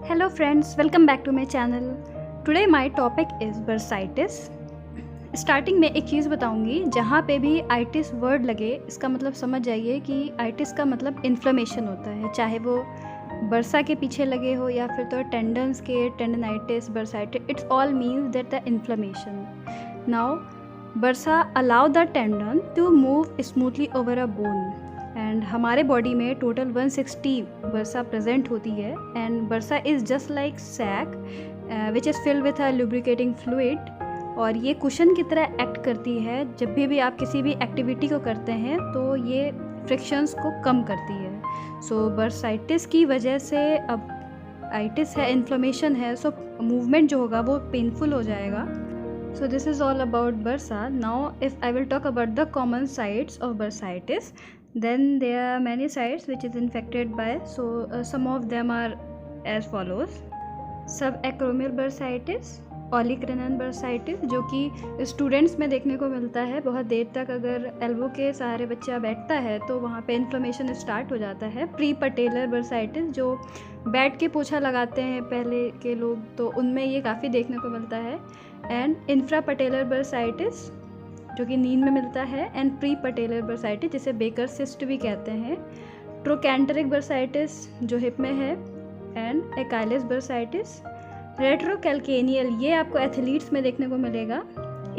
Hello friends, welcome back to my channel. Today my topic is bursitis. Starting में एक चीज़ बताऊंगी, जहाँ पे भी आइटिस वर्ड लगे इसका मतलब समझ जाइए कि आइटिस का मतलब इन्फ्लेमेशन होता है, चाहे वो बरसा के पीछे लगे हो या फिर तो टेंडन्स के tendinitis bursitis, it's all means that the inflammation. Now bursa allow the tendon to move smoothly over a bone. And हमारे बॉडी में टोटल 160 बरसा प्रेजेंट होती है. And bursa is just like sac which is filled with a lubricating fluid. और ये cushion की तरह act करती है. जब भी आप किसी भी एक्टिविटी को करते हैं तो ये फ्रिक्शंस को कम करती है. सो बरसाइटिस की वजह से, अब आइटिस है, इन्फ्लेमेशन है, सो मूवमेंट जो होगा वो पेनफुल हो जाएगा. So this is all about bursa. Now if I will talk about the common sites of bursitis, then there are many sites which is infected by. So some of them are as follows: subacromial bursitis, olecranon bursitis, जो कि students में देखने को मिलता है. बहुत देर तक अगर एल्बो के सहारे बच्चा बैठता है तो वहाँ पे इन्फ्लेमेशन स्टार्ट हो जाता है. प्री पटेलर बर्साइटिस, जो बैठ के पोछा लगाते हैं पहले के लोग, तो उनमें ये काफ़ी देखने को मिलता है. एंड इंफ्रा पटेलर बर्साइटिस, जो कि नींद में मिलता है. एंड प्री पटेलर बर्साइटिस, जिसे बेकर सिस्ट भी कहते हैं. ट्रोकैंटरिक बर्साइटिस, जो हिप में है. And एकाइलिस bursitis. रेट्रोकैल्केनियल, ये आपको एथलीट्स में देखने को मिलेगा.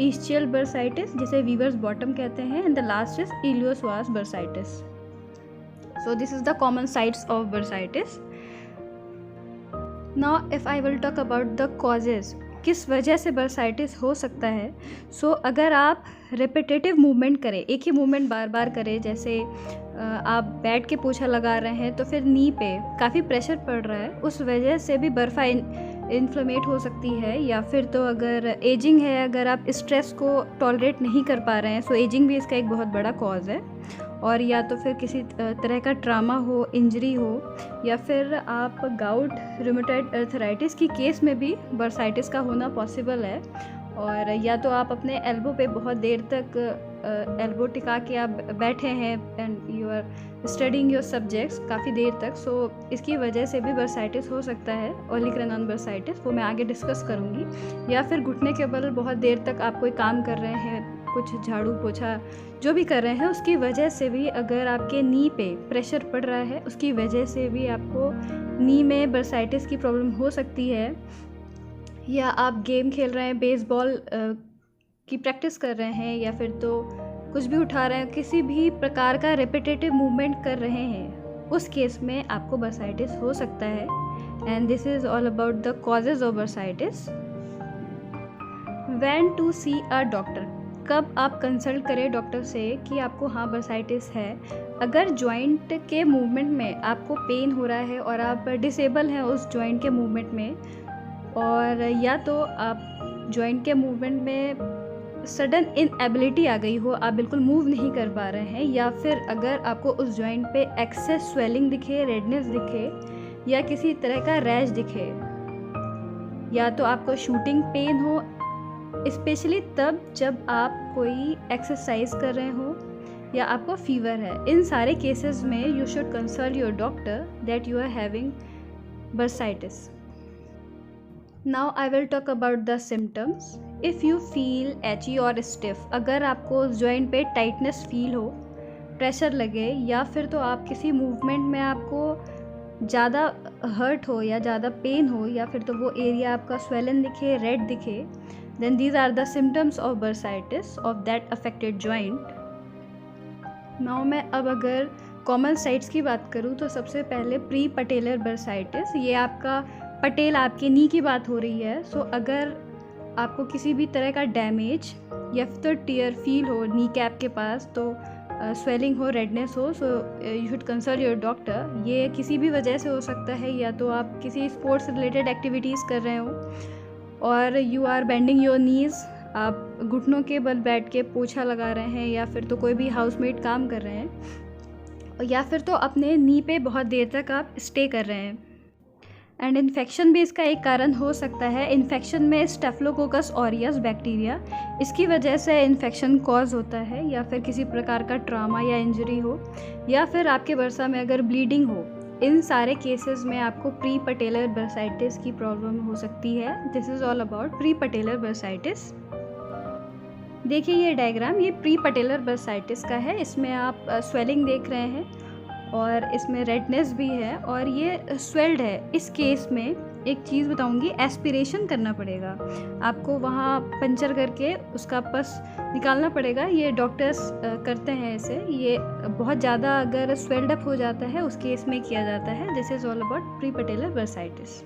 ईस्चियल बर्साइटिस, जिसे वीवर्स बॉटम कहते हैं. And the last is iliopsoas bursitis. So this is the common sites of bursitis. Now if I will talk about the causes, किस वजह से बर्साइटिस हो सकता है. सो अगर आप रिपीटेटिव मूवमेंट करें, एक ही मूवमेंट बार बार करें, जैसे आप बैठ के पोछा लगा रहे हैं तो फिर नी पे काफ़ी प्रेशर पड़ रहा है, उस वजह से भी बर्फा इन्फ्लेमेट हो सकती है. या फिर तो अगर एजिंग है, अगर आप स्ट्रेस को टॉलरेट नहीं कर पा रहे हैं, सो एजिंग भी इसका एक बहुत बड़ा कॉज है. और या तो फिर किसी तरह का ट्रामा हो, इंजरी हो, या फिर आप गाउट, रूमेटॉइड अर्थराइटिस की केस में भी बर्साइटिस का होना पॉसिबल है. और या तो आप अपने एल्बो पे बहुत देर तक एल्बो टिका के आप बैठे हैं and you are studying your subjects काफ़ी देर तक, सो इसकी वजह से भी बर्साइटिस हो सकता है. ओलेक्रानोन बर्साइटिस, वो मैं आगे डिस्कस करूँगी. या फिर घुटने के बल बहुत देर तक आप कोई काम कर रहे हैं, कुछ झाड़ू पोछा जो भी कर रहे हैं, उसकी वजह से भी अगर आपके नी पे प्रेशर पड़ रहा है, उसकी वजह से भी आपको नी में बर्साइटिस की प्रॉब्लम हो सकती है. या आप गेम खेल रहे हैं, बेसबॉल की प्रैक्टिस कर रहे हैं, या फिर तो कुछ भी उठा रहे हैं, किसी भी प्रकार का रिपीटेटिव मूवमेंट कर रहे हैं, उस केस में आपको बर्साइटिस हो सकता है. And this is all about the causes of bursitis. When to see a doctor, कब आप कंसल्ट करें डॉक्टर से कि आपको बर्साइटिस है. अगर जॉइंट के मूवमेंट में आपको पेन हो रहा है और आप डिसेबल हैं उस जॉइंट के मूवमेंट में, और या तो आप जॉइंट के मूवमेंट में सडन इनएबिलिटी आ गई हो, आप बिल्कुल मूव नहीं कर पा रहे हैं, या फिर अगर आपको उस जॉइंट पे एक्सेस स्वेलिंग दिखे, रेडनेस दिखे, या किसी तरह का रैश दिखे, या तो आपको शूटिंग पेन हो, स्पेशली तब जब आप कोई एक्सरसाइज कर रहे हो, या आपको फीवर है. इन सारे केसेस में you should consult your doctor that you are having bursitis. Now I will talk about the symptoms. If you feel itchy or stiff, अगर आपको उस जॉइंट पे टाइटनेस फील हो, प्रेशर लगे, या फिर तो आप किसी मूवमेंट में आपको ज़्यादा हर्ट हो या ज़्यादा पेन हो, या फिर तो वो एरिया आपका स्वेलन दिखे, रेड दिखे, then these are the symptoms of bursitis of that affected joint. Now मैं अब अगर कॉमन साइट्स की बात करूँ तो सबसे पहले प्री पटेलर बर्साइटिस, ये आपका पटेल, आपके नी की बात हो रही है. सो अगर आपको किसी भी तरह का डैमेज या फिर तो टीयर फील हो नी कैप के पास, तो स्वेलिंग हो, रेडनेस हो, so you should consult your doctor. ये किसी भी वजह से हो सकता है, या तो आप किसी स्पोर्ट्स रिलेटेड एक्टिविटीज़ कर रहे हो और you are bending your knees, आप घुटनों के बल बैठ के पोछा लगा रहे हैं, या फिर तो कोई भी हाउसमेट काम कर रहे हैं, या फिर तो अपने नी पे बहुत देर तक आप स्टे कर रहे हैं. एंड इन्फेक्शन भी इसका एक कारण हो सकता है. इन्फेक्शन में स्टेफिलोकोकस ऑरियस बैक्टीरिया, इसकी वजह से इन्फेक्शन कॉज होता है. या फिर किसी प्रकार का ट्रामा या इंजरी हो, या फिर आपके बरसा में अगर ब्लीडिंग हो, इन सारे केसेस में आपको प्री पटेलर बर्साइटिस की प्रॉब्लम हो सकती है। This is all about pre patellar bursitis. देखिए ये डायग्राम, ये प्री पटेलर बर्साइटिस का है। इसमें आप स्वेलिंग देख रहे हैं और इसमें रेडनेस भी है और ये स्वेल्ड है। इस केस में एक चीज़ बताऊंगी, एस्पिरेशन करना पड़ेगा आपको, वहाँ पंचर करके उसका पस निकालना पड़ेगा। ये डॉक्टर्स करते हैं इसे। ये बहुत ज़्यादा अगर स्वेल्ड अप हो जाता है उस केस में किया जाता है। This is all about pre patellar bursitis.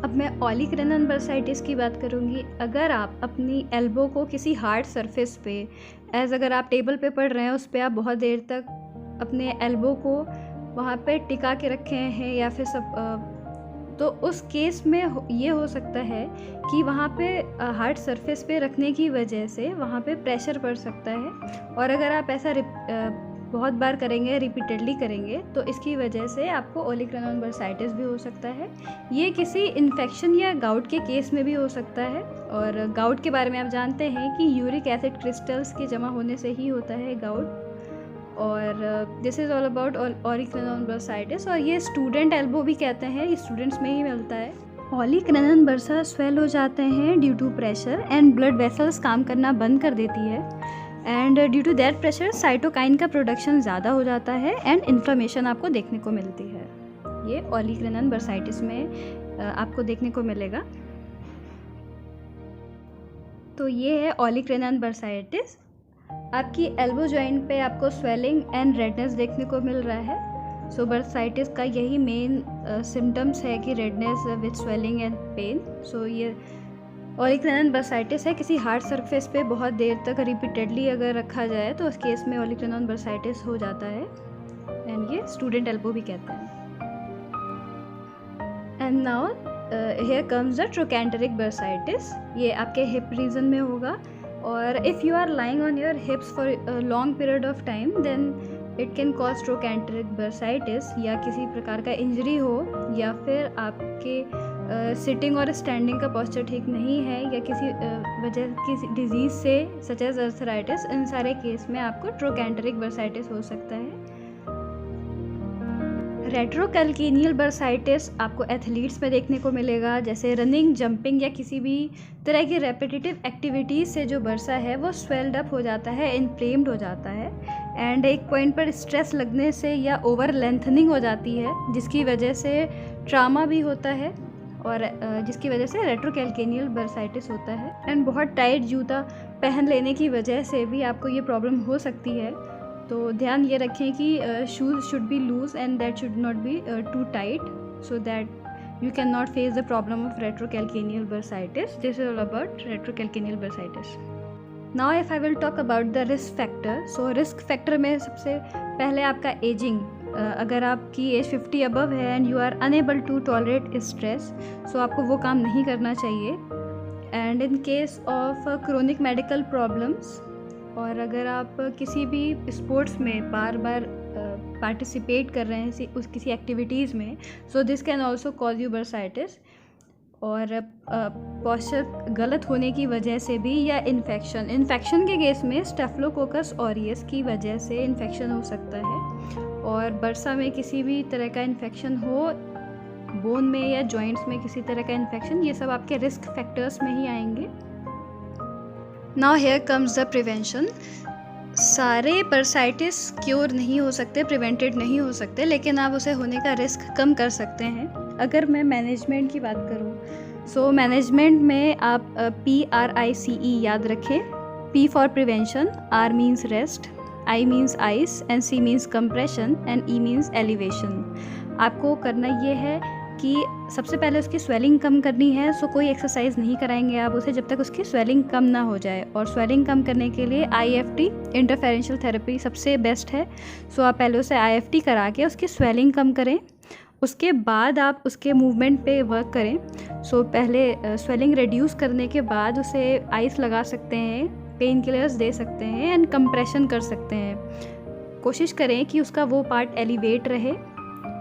अब मैं ओलिक-रेनन बर्साइटिस की बात करूँगी। अगर आप अपनी एल्बो को किसी हार्ड सरफेस पे, अगर आप टेबल पे पढ़ रहे हैं, उस पे आप बहुत देर तक अपने एल्बो को वहाँ पे टिका के रखे हैं या फिर तो उस केस में ये हो सकता है कि वहाँ पे हार्ड सरफेस पे रखने की वजह से वहाँ पे प्रेशर पड़ सकता है। और अगर आप ऐसा बहुत बार करेंगे, रिपीटेडली करेंगे, तो इसकी वजह से आपको ओलिक-रेनन बर्साइटिस भी हो सकता है। ये किसी इन्फेक्शन या गाउट के केस में भी हो सकता है। और गाउट के बारे में आप जानते हैं कि यूरिक एसिड क्रिस्टल्स के जमा होने से ही होता है गाउट। और this is all about olecranon bursitis. और ये स्टूडेंट एल्बो भी कहते हैं, ये स्टूडेंट्स में ही मिलता है। ओलिक-रेनन बर्सा स्वेल हो जाते हैं due to pressure and blood vessels काम करना बंद कर देती है। And due to that pressure cytokine का प्रोडक्शन ज़्यादा हो जाता है एंड इन्फ्लेमेशन आपको देखने को मिलती है। ये ओलिक-रेनन बर्साइटिस में आपको देखने को मिलेगा। तो ये है ओलिक-रेनन बर्साइटिस। आपकी एल्बो जॉइंट पे आपको स्वेलिंग एंड रेडनेस देखने को मिल रहा है। सो बर्साइटिस का यही मेन सिम्टम्स है कि redness with swelling and pain. So ये ओलिक-रेनन बर्साइटिस है। किसी हार्ड सरफेस पे बहुत देर तक रिपीटेडली अगर रखा जाए तो उस केस में ओलिक-रेनन बर्साइटिस हो जाता है। एंड ये स्टूडेंट एल्बो भी कहते हैं। And now here comes the trochanteric bursitis. ये आपके हिप रीजन में होगा। और if you are lying on your hips for a long period of time, then it can cause trochanteric bursitis. या किसी प्रकार का इंजरी हो या फिर आपके सिटिंग और स्टैंडिंग का पोस्चर ठीक नहीं है या किसी वजह की डिजीज़ से सच एज अर्थराइटिस, इन सारे केस में आपको ट्रोकैंटरिक बर्साइटिस हो सकता है। रेट्रोकैल्केनियल बर्साइटिस आपको एथलीट्स में देखने को मिलेगा, जैसे रनिंग, जंपिंग या किसी भी तरह की रेपिटेटिव एक्टिविटीज़ से जो बर्सा है वो स्वेल्ड अप हो जाता है, इन्फ्लेम्ड हो जाता है। एंड एक पॉइंट पर स्ट्रेस लगने से या ओवर लेंथनिंग हो जाती है, जिसकी वजह से ट्रामा भी होता है और जिसकी वजह से रेट्रोकैल्केनियल बर्साइटिस होता है। एंड बहुत टाइट जूता पहन लेने की वजह से भी आपको ये प्रॉब्लम हो सकती है। तो ध्यान ये रखें कि shoes should be loose and that should not be too tight, so that you cannot face the problem of retrocalcaneal bursitis. This is all about retrocalcaneal bursitis. Now if I will talk about the risk factor. So risk factor में सबसे पहले आपका ageing, अगर आपकी age 50 above है and you are unable to tolerate stress, so आपको वो काम नहीं करना चाहिए। And in case of chronic medical problems, और अगर आप किसी भी स्पोर्ट्स में बार बार पार्टिसिपेट कर रहे हैं किसी एक्टिविटीज़ में, so this can also cause you bursitis. और पोस्चर गलत होने की वजह से भी, या इन्फेक्शन के केस में स्टेफिलोकोकस ऑरियस की वजह से इन्फेक्शन हो सकता है। और बर्सा में किसी भी तरह का इन्फेक्शन हो, बोन में या जॉइंट्स में किसी तरह का इन्फेक्शन, ये सब आपके रिस्क फैक्टर्स में ही आएंगे। Now here comes the prevention. सारे बर्साइटिस क्योर नहीं हो सकते, प्रिवेंटेड नहीं हो सकते, लेकिन आप उसे होने का रिस्क कम कर सकते हैं। अगर मैं मैनेजमेंट की बात करूं, सो मैनेजमेंट में आप PRICE याद रखें। P for prevention, R means rest, I means ice and C means compression and E means elevation. आपको करना ये है कि सबसे पहले उसकी स्वेलिंग कम करनी है। सो कोई एक्सरसाइज नहीं कराएंगे आप उसे जब तक उसकी स्वेलिंग कम ना हो जाए। और स्वेलिंग कम करने के लिए IFT, इंटरफेरेंशियल थेरेपी, सबसे बेस्ट है। सो आप पहले उसे IFT करा के उसकी स्वेलिंग कम करें, उसके बाद आप उसके मूवमेंट पे वर्क करें। सो पहले स्वेलिंग रिड्यूस करने के बाद उसे आइस लगा सकते हैं, पेन किलर्स दे सकते हैं एंड कंप्रेशन कर सकते हैं। कोशिश करें कि उसका वो पार्ट एलिवेट रहे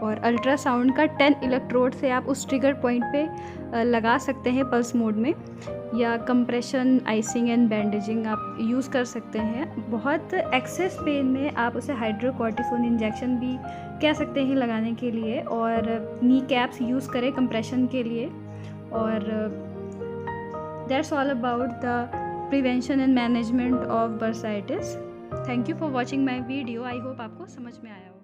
और अल्ट्रासाउंड का 10 इलेक्ट्रोड से आप उस ट्रिगर पॉइंट पे लगा सकते हैं पल्स मोड में, या कंप्रेशन, आइसिंग एंड बैंडेजिंग आप यूज़ कर सकते हैं। बहुत एक्सेस पेन में आप उसे हाइड्रोकॉर्टिसोन इंजेक्शन भी कह सकते हैं लगाने के लिए, और नी कैप्स यूज़ करें कंप्रेशन के लिए। और that's all about the prevention and management of bursitis. Thank you for watching my video. I hope आपको समझ में आया हो।